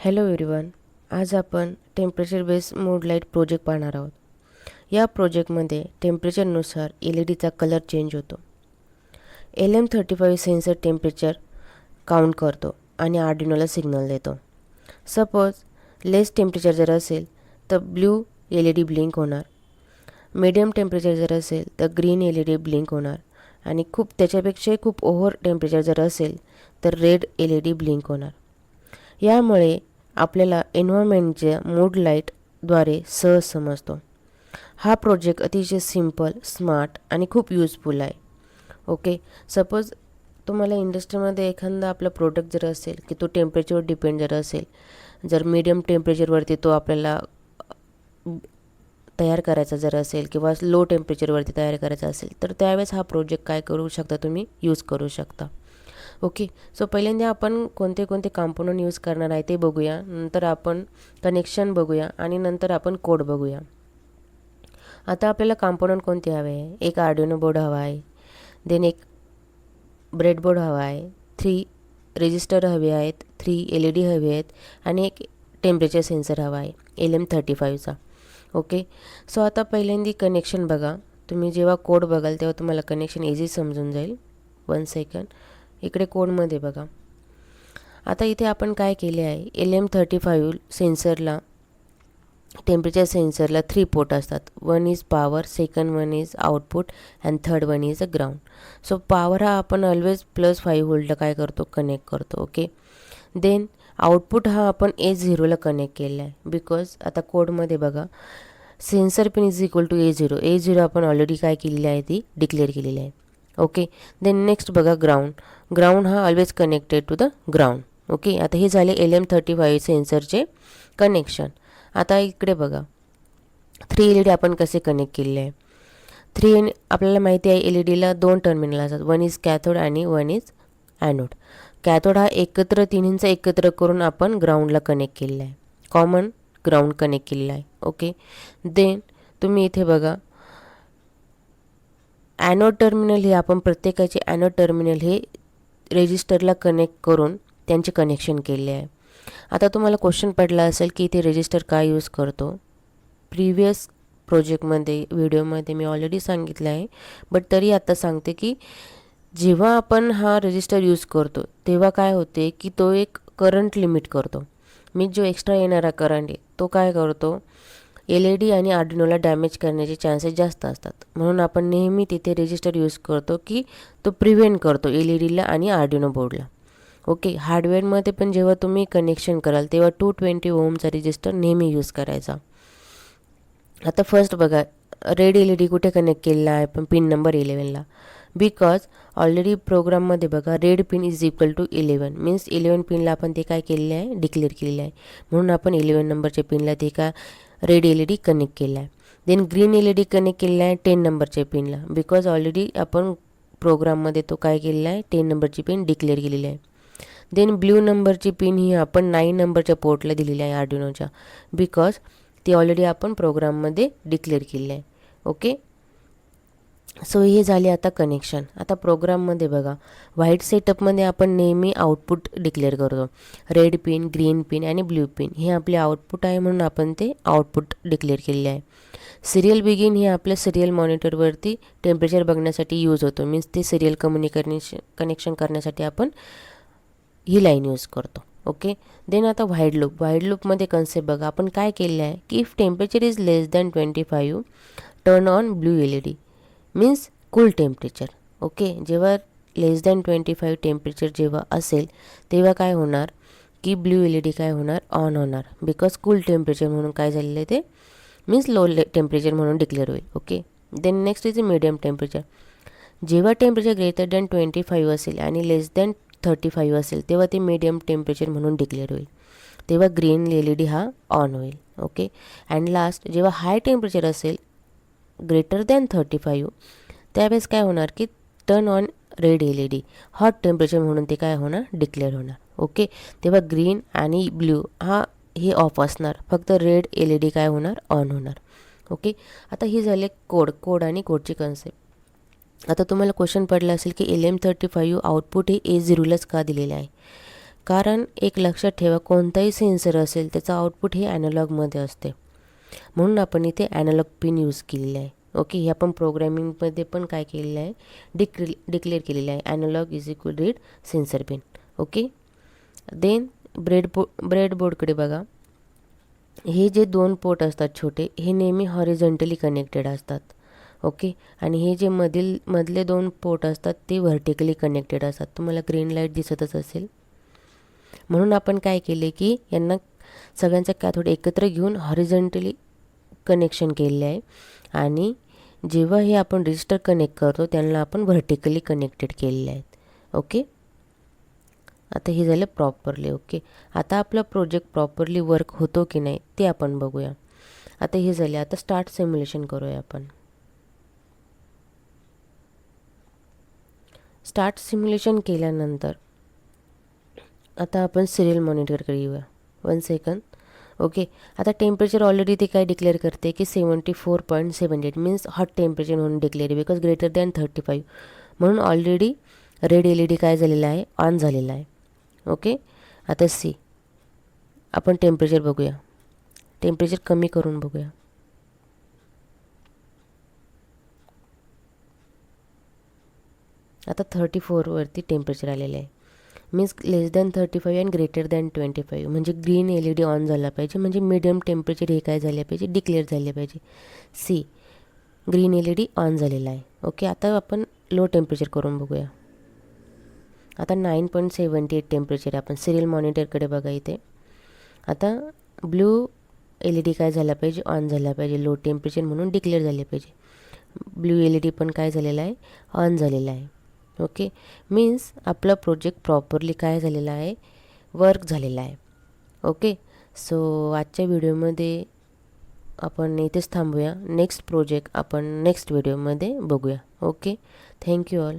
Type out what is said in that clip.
Hello everyone. आज आपण temperature base मोड light project पाहणार आहोत. या प्रोजेक्टमध्ये टेम्परेचरनुसार LED चा कलर चेंज होतो. LM35 सेन्सर टेम्परेचर काउंट करतो आणि आर्डिनोला सिग्नल देतो. सपोज लेस टेम्परेचर जर असेल तर ब्ल्यू LED ब्लिंक होणार, मीडियम टेम्परेचर जर असेल तर ग्रीन LED ब्लिंक होणार आणि त्याच्यापेक्षाही खूप ओव्हर टेम्परेचर जर असेल तर रेड LED ब्लिंक होणार. यामुळे आपल्याला एन्व्हायरमेंटच्या मूड लाईटद्वारे सहज समजतो. हा प्रोजेक्ट अतिशय सिम्पल, स्मार्ट आणि खूप यूजफुल आहे. ओके, सपोज तुम्हाला इंडस्ट्रीमध्ये एखादा आपला प्रोडक्ट जर असेल की तो टेम्परेचरवर डिपेंड जर असेल, जर मीडियम टेम्परेचरवरती तो आपल्याला तयार करायचा जर असेल किंवा लो टेम्परेचरवरती तयार करायचा असेल तर त्यावेळेस हा प्रोजेक्ट काय करू शकता, तुम्ही यूज करू शकता. ओके, सो पहिल्यांदा आपण कोणते कोणते कॉम्पोनंट यूज करणार आहे ते बघूया, नंतर आपण कनेक्शन बघूया आणि नंतर आपण कोड बघूया. आता आपल्याला कॉम्पोनंट कोणते हवे आहे? एक आर्डिनो बोर्ड हवा आहे, देन एक ब्रेडबोर्ड हवा आहे, 3 रजिस्टर हवे आहेत, 3 LED हवे आहेत आणि एक टेम्परेचर सेन्सर हवा आहे LM35चा. ओके, सो आता पहिल्यांदा कनेक्शन बघा. तुम्ही जेव्हा कोड बघाल तेव्हा तुम्हाला कनेक्शन इझी समजून जाईल. 1 सेकंड, इकडे कोडमध्ये बघा. आता इथे आपण काय केले आहे, LM35 सेन्सरला, टेम्परेचर सेन्सरला 3 पोर्ट असतात. 1 is power, second 1 is output and third 1 is a ground. So power हा आपण ऑलवेज +5 व्होल्टला काय करतो, कनेक्ट करतो. ओके, देन आउटपुट हा आपण A0ला कनेक्ट केला आहे. बिकॉज आता कोडमध्ये बघा, sensor pin is equal to A0 आपण ऑलरेडी काय केलेली आहे, ती डिक्लेअर केलेली आहे. ओके, देन नेक्स्ट बघा ग्राउंड हा always connected to the ground. Okay, आता हे झाले LM35 सेन्सरचे कनेक्शन. आता इकडे बघा 3 LED आपण कसे कनेक्ट केलेले आहे. 3 आपल्याला माहिती आहे LEDला 2 टर्मिनल असतात, 1 इज कॅथोड आणि 1 इज ॲनोड. कॅथोड हा तिन्हींचा एकत्र करून आपण ग्राउंडला कनेक्ट केलेला आहे, कॉमन ग्राउंड कनेक्ट केलेला आहे. ओके, देन तुम्ही इथे बघा ॲनोड टर्मिनल हे आपण प्रत्येकाचे ॲनोड टर्मिनल हे रेजिस्टरला कनेक्ट करून त्यांचे कनेक्शन केले आहे. आता तुम्हाला क्वेश्चन पडला असेल की इथे रेजिस्टर काय यूज करतो. प्रिव्हियस प्रोजेक्टमध्ये व्हिडिओमध्ये मी ऑलरेडी सांगितलं आहे, बट तरी आता सांगते की जेव्हा आपण हा रेजिस्टर यूज करतो तेव्हा काय होते की तो एक करंट लिमिट करतो. मी जो एक्स्ट्रा येणारा करंट आहे तो काय करतो, LED आणि आर्डिनोला डॅमेज करण्याचे चान्सेस जास्त असतात. म्हणून आपण नेहमी तिथे रेजिस्टर यूज करतो की तो प्रिव्हेंट करतो LEDला आणि आर्डिनो बोर्डला. ओके, हार्डवेअरमध्ये पण जेव्हा तुम्ही कनेक्शन कराल तेव्हा 220 ओमचा रेजिस्टर नेहमी यूज करायचा. आता फर्स्ट बघा, रेड LED कुठे कनेक्ट केलेला आहे पण पिन नंबर 11ला. बिकॉज ऑलरेडी प्रोग्राममध्ये बघा red pin is equal to 11 means 11 पिनला आपण ते काय केलेलं आहे, डिक्लेअर केलेलं आहे. म्हणून आपण 11 नंबरच्या पिनला ते का रेड LED कनेक्ट केला आहे. देन ग्रीन LED कनेक्ट केलेला आहे 10 नंबरच्या पिनला, बिकॉज ऑलरेडी आपण प्रोग्राममध्ये तो काय केलेला आहे, 10 नंबरची पिन डिक्लेअर केलेली आहे. देन ब्ल्यू नंबरची पिन ही आपण 9 नंबरच्या पोर्टला दिलेली आहे आर्डिनोच्या, बिकॉज ती ऑलरेडी आपण प्रोग्राममध्ये डिक्लेअर केली आहे. ओके, सो हे झाले आता कनेक्शन. आता प्रोग्राममध्ये बघा, व्हाईट सेटअपमध्ये आपण नेहमी आउटपुट डिक्लेअर करतो. रेड पिन, ग्रीन पिन आणि ब्ल्यू पिन हे आपले आउटपुट आहे म्हणून आपण ते आउटपुट डिक्लेअर केलेले आहे. सिरियल बिगिन हे आपल्या सिरियल मॉनिटरवरती टेम्परेचर बघण्यासाठी यूज होतो, मीन्स ते सिरियल कनेक्शन करण्यासाठी आपण ही लाईन यूज करतो. ओके, देन आता व्हाईट लूपमध्ये कन्सेप्ट बघा. आपण काय केलेलं आहे की if temperature is less than 25 turn on blue LED means cool temperature. Okay, जेव्हा लेस दॅन 25 टेम्परेचर जेव्हा असेल तेव्हा काय होणार की ब्ल्यू LED काय होणार, ऑन होणार. बिकॉज कूल टेम्परेचर म्हणून काय झालेलं आहे ते मीन्स लो टेम्परेचर म्हणून डिक्लेअर होईल. Okay, then next is medium temperature. जेव्हा टेम्परेचर ग्रेटर दॅन 25 असेल आणि लेस दॅन 35 असेल तेव्हा ते मीडियम टेम्परेचर म्हणून डिक्लेअर होईल, तेव्हा ग्रीन LED हा ऑन होईल. ओके, अँड लास्ट जेव्हा हाय टेम्परेचर असेल ग्रेटर दॅन 35 त्यावेळेस काय होणार की turn on red LED hot temperature म्हणून ते काय होणार, डिक्लेअर होणार. ओके, तेव्हा ग्रीन आणि ब्ल्यू हे ऑफ असणार, फक्त रेड LED काय होणार, ऑन होणार. ओके, आता ही झाले कोड आणि कोडची कन्सेप्ट. आता तुम्हाला क्वेश्चन पडला असेल की LM35 आउटपुट हे A0लाच का दिलेलं आहे. कारण एक लक्षात ठेवा, कोणताही सेन्सर असेल त्याचं आउटपुट हे ॲनालॉगमध्ये असते, म्हणून आपण इथे ॲनालॉग पिन यूज केलेली आहे. ओके, हे आपण प्रोग्रॅमिंगमध्ये पण काय केलेलं आहे, डिक्लेअर केलेलं आहे, analog is equal read sensor pin. Okay, then ब्रेडबोर्डकडे बघा. हे जे 2 पोर्ट असतात छोटे, हे नेहमी हॉरिझॉन्टली कनेक्टेड असतात. ओके, आणि हे जे मधले 2 पोर्ट असतात ते व्हर्टिकली कनेक्टेड असतात. तुम्हाला ग्रीन लाईट दिसतच असेल. म्हणून आपण काय केले की यांना सगळ्यांचा कॅथोड एकत्र घेऊन हॉरिझॉन्टली कनेक्शन केले आहे, आणि जेव्हा हे आपण रजिस्टर कनेक्ट करतो त्यांना आपण व्हर्टिकली कनेक्टेड केलेले आहेत. ओके, आता हे झालं प्रॉपरली. ओके, आता आपला प्रोजेक्ट प्रॉपरली वर्क होतो की नाही ते आपण बघूया. आता हे झाले, आता स्टार्ट सिम्युलेशन करूया आपण. स्टार्ट सिम्युलेशन केल्यानंतर आता आपण सिरियल मॉनिटरकडे येऊया. 1 सेकंद. ओके, आता टेम्परेचर ऑलरेडी ते काय डिक्लेअर करते की 74.78 मीन्स हॉट टेम्परेचर म्हणून डिक्लेअर, बिकॉज ग्रेटर दॅन 35, म्हणून ऑलरेडी रेड LED काय झालेला आहे, ऑन झालेला आहे. ओके, आता सी आपण टेम्परेचर बघूया. टेम्परेचर कमी करून बघूया. आता 34वरती टेम्परेचर आलेलं आहे, means less than 35 and greater than 25, म्हणजे ग्रीन LED ऑन झाला पाहिजे, म्हणजे मिडियम टेम्परेचर हे काय झाले पाहिजे, डिक्लेअर झाले पाहिजे. सी ग्रीन LED ऑन झालेला आहे. ओके, आता आपण लो टेम्परेचर करून बघूया. आता 9.78 टेम्परेचर आहे. आपण सिरियल मॉनिटरकडे बघा इथे. आता ब्लू LED काय झाला पाहिजे, ऑन झाला पाहिजे, लो टेम्परेचर म्हणून डिक्लेअर झाले पाहिजे. ब्लू LED पण काय झालेला आहे, ऑन झालेला आहे. ओके, मीन्स आपला प्रोजेक्ट प्रॉपरली काय झालेला आहे, वर्क झालेला आहे. ओके, सो आजच्या व्हिडिओमध्ये आपण इथेच थांबूया. नेक्स्ट प्रोजेक्ट आपण नेक्स्ट व्हिडिओमध्ये बघूया. Okay, thank you all.